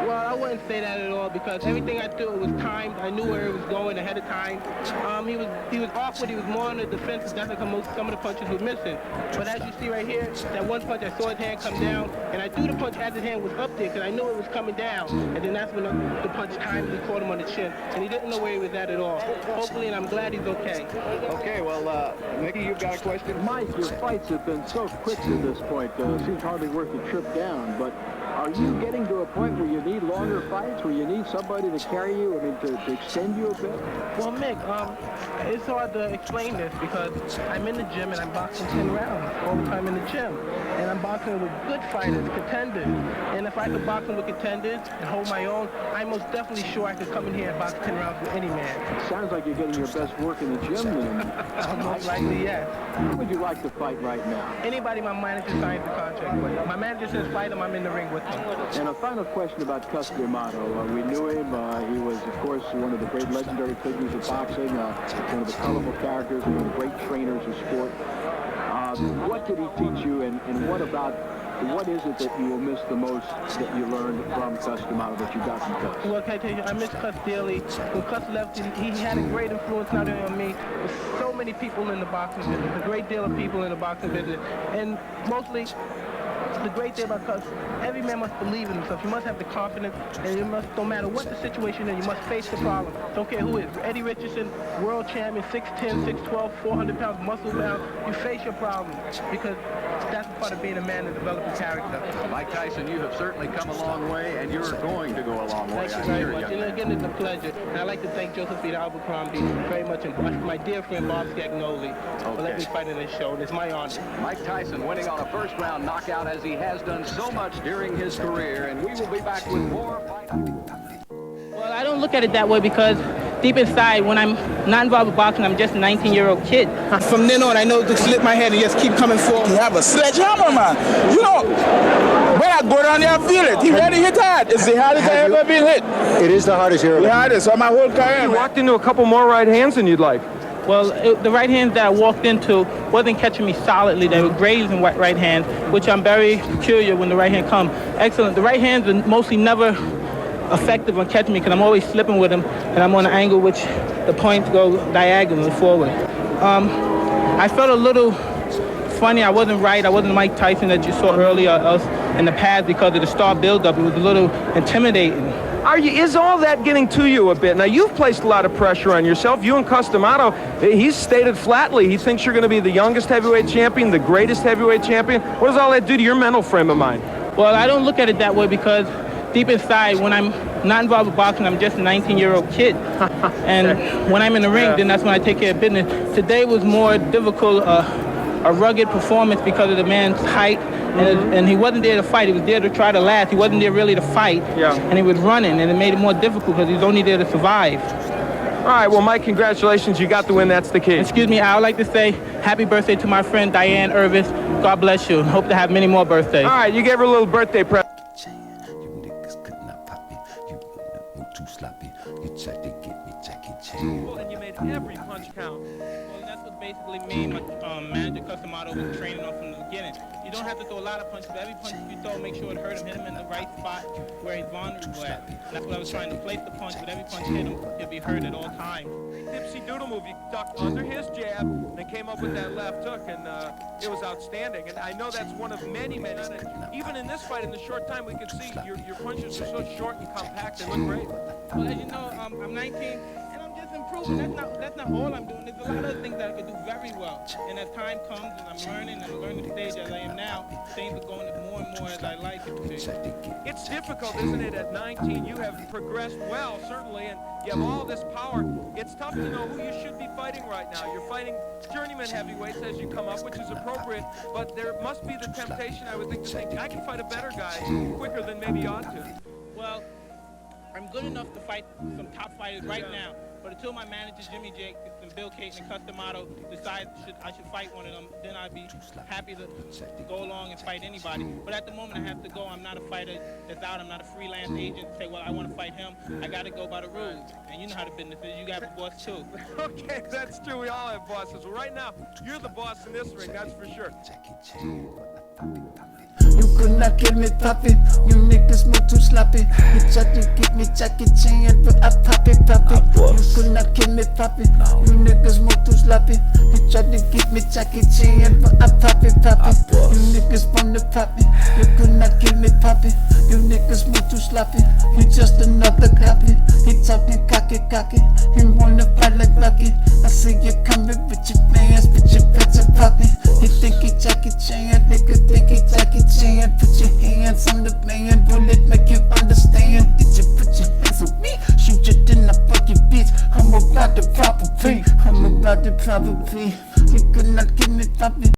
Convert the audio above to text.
Well, I wouldn't say that at all because everything I threw was timed. I knew where it was going ahead of time. He was awkward. He was more on the defensive. That's like some of the punches were missing. But as you see right here, that one punch, I saw his hand come down, and I threw the punch as his hand was up there because I knew it was coming down. And then that's when the punch timed and caught him on the chin, and he didn't know where he was at all. Hopefully, and I'm glad he's okay. Okay, well, Mickey, you've got a question? Mike, your fights have been so quick to this point. Seems hardly worth the trip down, but are you getting to a point where you need longer fights, where you need somebody to carry you, I mean, to extend you a bit? Well, Mick, it's hard to explain this because I'm in the gym and I'm boxing 10 rounds all the time in the gym. And I'm boxing with good fighters, contenders. And if I could box with contenders and hold my own, I'm most definitely sure I could come in here and box 10 rounds with any man. Sounds like you're getting your best work in the gym then. Most likely, yes. Who would you like to fight right now? Anybody my manager signs the contract with. My manager says fight him, I'm in the ring with him. And a final question about Cus D'Amato. We knew him. He was, of course, one of the great legendary figures of boxing, one of the colorful characters, one of the great trainers of sport. What did he teach you, and what is it that you will miss the most that you learned from Cus D'Amato that you got from Cus? Well, can I tell you, I miss Cus dearly. When Cus left, he had a great influence not only on me, but so many people in the boxing business, a great deal of people in the boxing business, and mostly the great thing about Cus, every man must believe in himself. You must have the confidence, and you must, no matter what the situation is, you must face the problem. Don't care who it is. Eddie Richardson, world champion, 6'10", 6'12", 400 pounds, muscle bound. You face your problems because that's part of being a man and developing character. Mike Tyson, you have certainly come a long way, and you're going to go a long way. Thank you very much. And again, it's a pleasure. And I'd like to thank Josephine Abercrombie very much, and my dear friend Bob Scagnoli for letting me fight in this show. And it's my honor. Mike Tyson winning on a first-round knockout as he has done so much during his career, and we will be back with more fighting. Well, I don't look at it that way because deep inside, when I'm not involved with boxing, I'm just a 19-year-old kid. From then on, I know to slip my head and just keep coming forward. You have a sledgehammer, man. You know, when I go down there, I feel it. He really hit hard. It's the hardest I ever been hit. It is the hardest here. The hardest of my whole career. You walked into a couple more right hands than you'd like. Well, the right hands that I walked into wasn't catching me solidly. They were grazing right hands, which I'm very peculiar when the right hand comes. Excellent. The right hands are mostly never effective on catching me because I'm always slipping with them, and I'm on an angle which the points go diagonally forward. I felt a little funny. I wasn't right. I wasn't Mike Tyson that you saw earlier in the past because of the star buildup. It was a little intimidating. Is all that getting to you a bit? Now, you've placed a lot of pressure on yourself. You and Cus D'Amato, he's stated flatly he thinks you're going to be the youngest heavyweight champion, the greatest heavyweight champion. What does all that do to your mental frame of mind? Well, I don't look at it that way because deep inside, when I'm not involved with boxing, I'm just a 19-year-old kid. And when I'm in the ring, then that's when I take care of business. Today was more difficult, a rugged performance because of the man's height. And he wasn't there to fight. He was there to try to last. He wasn't there really to fight. Yeah. And he was running, and it made it more difficult because he was only there to survive. All right, well, Mike, congratulations. You got the win. That's the key. Excuse me, I would like to say happy birthday to my friend Diane Irvis. God bless you. Hope to have many more birthdays. All right, you gave her a little birthday present. And you made every punch count. Well, that's what basically me and my manager, Cus D'Amato, was training on from the beginning. You don't have to throw a lot of punches, but every punch you throw, make sure it hurt him, hit him in the right spot where he's vulnerable at. And that's what I was trying to place the punch, but every punch hit him, he'll be hurt at all times. Dipsy doodle move. You ducked under his jab, then came up with that left hook, and it was outstanding. And I know that's one of many. Even in this fight, in the short time, we could see your punches are so short and compact. They look great. Well, as you know, I'm 19. Improving. That's not all I'm doing. There's a lot of other things that I could do very well. And as time comes and I'm learning and learning the stage as I am now, things are going more and more as I like it to be. It's difficult, isn't it? At 19, you have progressed well, certainly, and you have all this power. It's tough to know who you should be fighting right now. You're fighting journeyman heavyweights as you come up, which is appropriate, but there must be the temptation, I would think, to think, I can fight a better guy quicker than maybe you ought to. Well, I'm good enough to fight some top fighters right now. But until my managers, Jimmy Jacobs and Bill Caton and Cus D'Amato, decide I should fight one of them, then I'd be happy to go along and fight anybody. But at the moment, I have to go. I'm not a fighter that's out. I'm not a freelance agent to say, well, I want to fight him. I got to go by the rules. And you know how the business is. You got a boss, too. Okay, that's true. We all have bosses. Well, right now, you're the boss in this ring, that's for sure. You could not kill me, poppy. You niggas move too sloppy. You tried to get me Jackie Chan, but I pop it. You could not kill me, poppy. You niggas move too sloppy. You tried to get me Jackie Chan, but I pop it. You niggas wanna pop me. You could not kill me, poppy. You niggas move too sloppy. You just another copy. He talking cocky. He wanna fight like Lucky. I see you coming with your fans, but your pets are poppy. He think he Jackie Chan, nigga think he Jackie Chan. Put your hands on the man, will it make you understand? Did you put your hands on me? Shoot you, then I fuck your bitch. I'm about the proper P. You could not give me poppy.